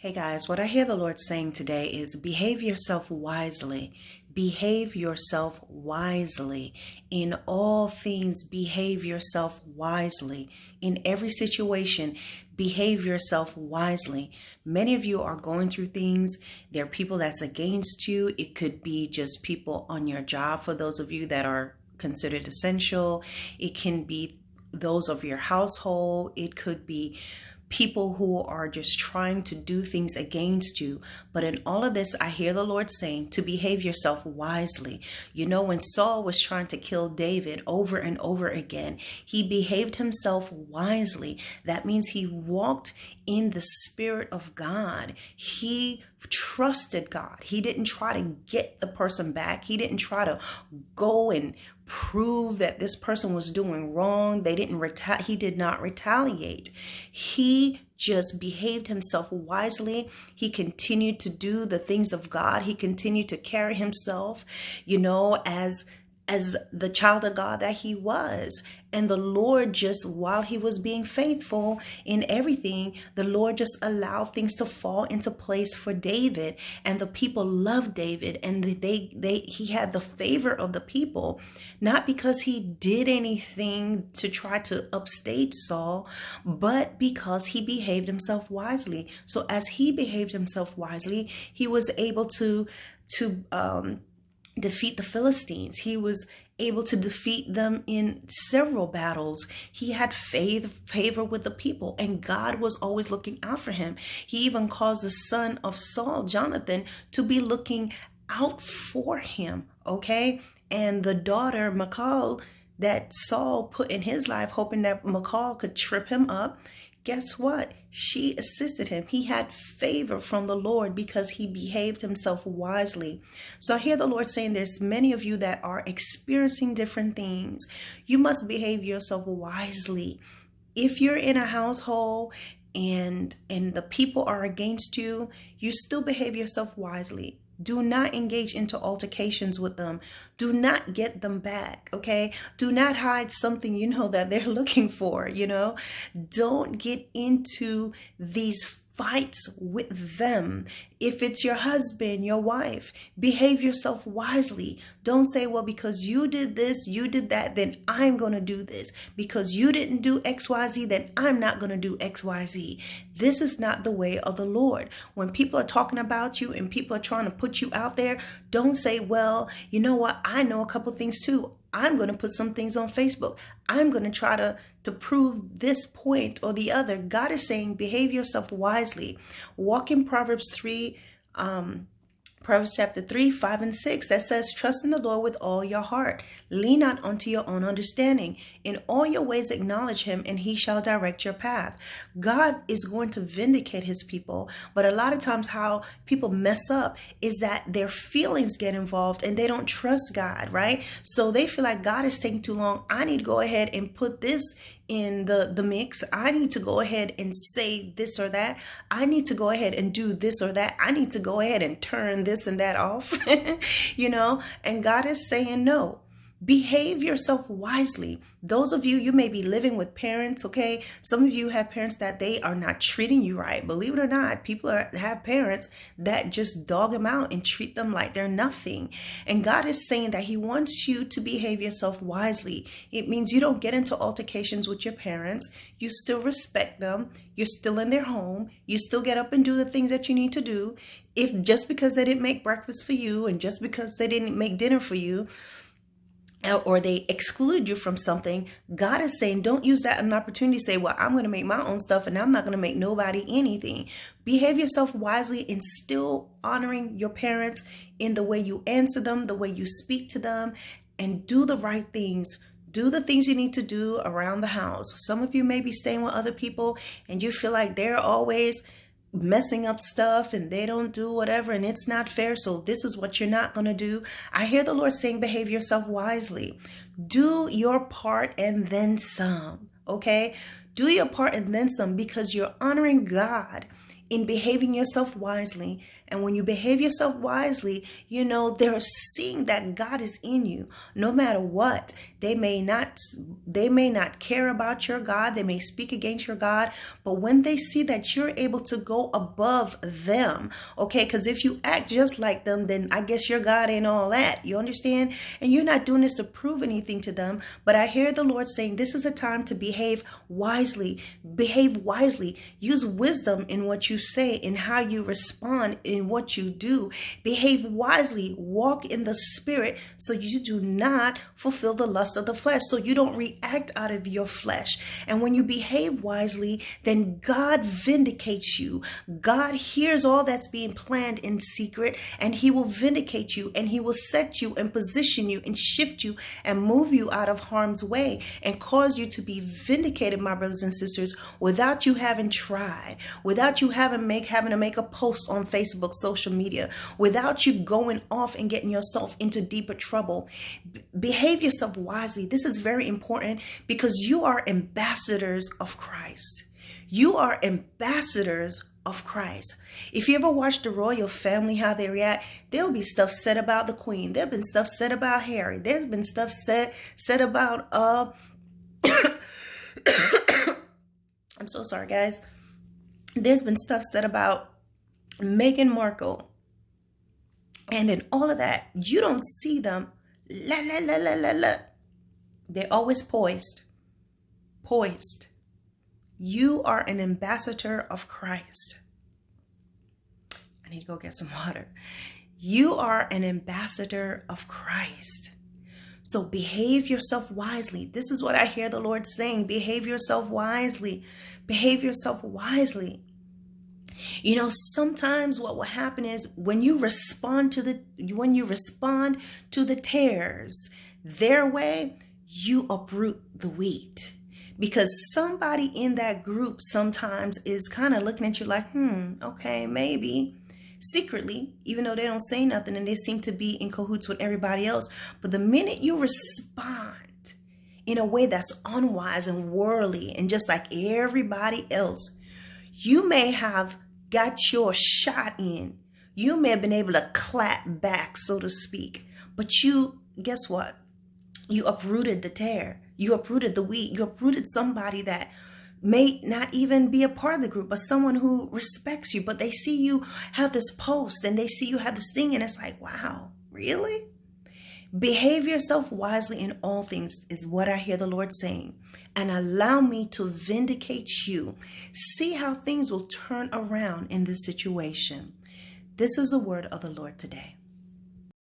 Hey guys, what I hear the Lord saying today is behave yourself wisely. Behave yourself wisely. In all things, behave yourself wisely. In every situation, behave yourself wisely. Many of you are going through things. There are people that's against you. It could be just people on your job for those of you that are considered essential. It can be those of your household. It could be people who are just trying to do things against you. But in all of this, I hear the Lord saying to behave yourself wisely. You know, when Saul was trying to kill David over and over again, he behaved himself wisely. That means he walked in the Spirit of God. He trusted God. He didn't try to get the person back. He didn't try to go and prove that this person was doing wrong. He did not retaliate. He just behaved himself wisely. He continued to do the things of God. He continued to carry himself, as the child of God that he was. And the Lord just, while he was being faithful in everything, the Lord just allowed things to fall into place for David. And the people loved David, and he had the favor of the people, not because he did anything to try to upstage Saul, but because he behaved himself wisely. So as he behaved himself wisely, he was able to defeat the Philistines. He was able to defeat them in several battles. He had favor with the people, and God was always looking out for him. He even caused the son of Saul, Jonathan, to be looking out for him, okay? And the daughter, Michal, that Saul put in his life, hoping that Michal could trip him up, guess what? She assisted him. He had favor from the Lord because he behaved himself wisely. So I hear the Lord saying there's many of you that are experiencing different things. You must behave yourself wisely. If you're in a household and the people are against you, you still behave yourself wisely. Do not engage into altercations with them. Do not get them back, okay? Do not hide something you know that they're looking for, Don't get into these fights with them. If it's your husband, your wife, behave yourself wisely. Don't say, well, because you did this, you did that, then I'm going to do this. Because you didn't do XYZ, then I'm not going to do XYZ. This is not the way of the Lord. When people are talking about you and people are trying to put you out there, don't say, well, you know what? I know a couple things too. I'm going to put some things on Facebook. I'm going to try to prove this point or the other. God is saying, behave yourself wisely. Walk in Proverbs chapter 3, 5, and 6 that says, trust in the Lord with all your heart. Lean not unto your own understanding. In all your ways acknowledge him, and he shall direct your path. God is going to vindicate his people. But a lot of times how people mess up is that their feelings get involved and they don't trust God, right? So they feel like God is taking too long. I need to go ahead and put this in the mix. I need to go ahead and say this or that. I need to go ahead and do this or that. I need to go ahead and turn this and that off, and God is saying, no, behave yourself wisely. Those of you may be living with parents, okay? Some of you have parents that they are not treating you right. Believe it or not, people have parents that just dog them out and treat them like they're nothing. And God is saying that he wants you to behave yourself wisely. It means you don't get into altercations with your parents. You still respect them. You're still in their home. You still get up and do the things that you need to do. If just because they didn't make breakfast for you and just because they didn't make dinner for you, or they excluded you from something, God is saying, don't use that as an opportunity to say, well, I'm going to make my own stuff and I'm not going to make nobody anything. Behave yourself wisely and still honoring your parents in the way you answer them, the way you speak to them, and do the right things. Do the things you need to do around the house. Some of you may be staying with other people and you feel like they're always messing up stuff and they don't do whatever and it's not fair, so this is what you're not going to do. I hear the Lord saying, behave yourself wisely. Do your part and then some, okay? Do your part and then some, because you're honoring God in behaving yourself wisely. And when you behave yourself wisely, they're seeing that God is in you no matter what. They may not care about your God. They may speak against your God. But when they see that you're able to go above them, okay, because if you act just like them, then I guess your God ain't all that. You understand? And you're not doing this to prove anything to them. But I hear the Lord saying this is a time to behave wisely. Behave wisely. Use wisdom in what you say, in how you respond, in what you do. Behave wisely. Walk in the Spirit so you do not fulfill the lust of the flesh, so you don't react out of your flesh. And when you behave wisely, then God vindicates you. God hears all that's being planned in secret, and he will vindicate you, and he will set you and position you and shift you and move you out of harm's way and cause you to be vindicated, my brothers and sisters, without you having tried, without you having to make a post on Facebook, social media, without you going off and getting yourself into deeper trouble. Behave yourself wisely. This is very important because you are ambassadors of Christ. You are ambassadors of Christ. If you ever watch the royal family, how they react, there'll be stuff said about the queen. There've been stuff said about Harry. There's been stuff said about I'm so sorry, guys. There's been stuff said about Meghan Markle. And in all of that, you don't see them la la la la la la. They're always poised. Poised. You are an ambassador of Christ. I need to go get some water. You are an ambassador of Christ. So behave yourself wisely. This is what I hear the Lord saying. Behave yourself wisely. Behave yourself wisely. Sometimes what will happen is when you respond to the tares their way, you uproot the wheat. Because somebody in that group sometimes is kind of looking at you like, okay, maybe. Secretly, even though they don't say nothing and they seem to be in cahoots with everybody else. But the minute you respond in a way that's unwise and worldly and just like everybody else, you may have got your shot in. You may have been able to clap back, so to speak. But guess what? You uprooted the tare. You uprooted the wheat. You uprooted somebody that may not even be a part of the group, but someone who respects you. But they see you have this post and they see you have this thing and it's like, wow, really? Behave yourself wisely in all things is what I hear the Lord saying. And allow me to vindicate you. See how things will turn around in this situation. This is the word of the Lord today.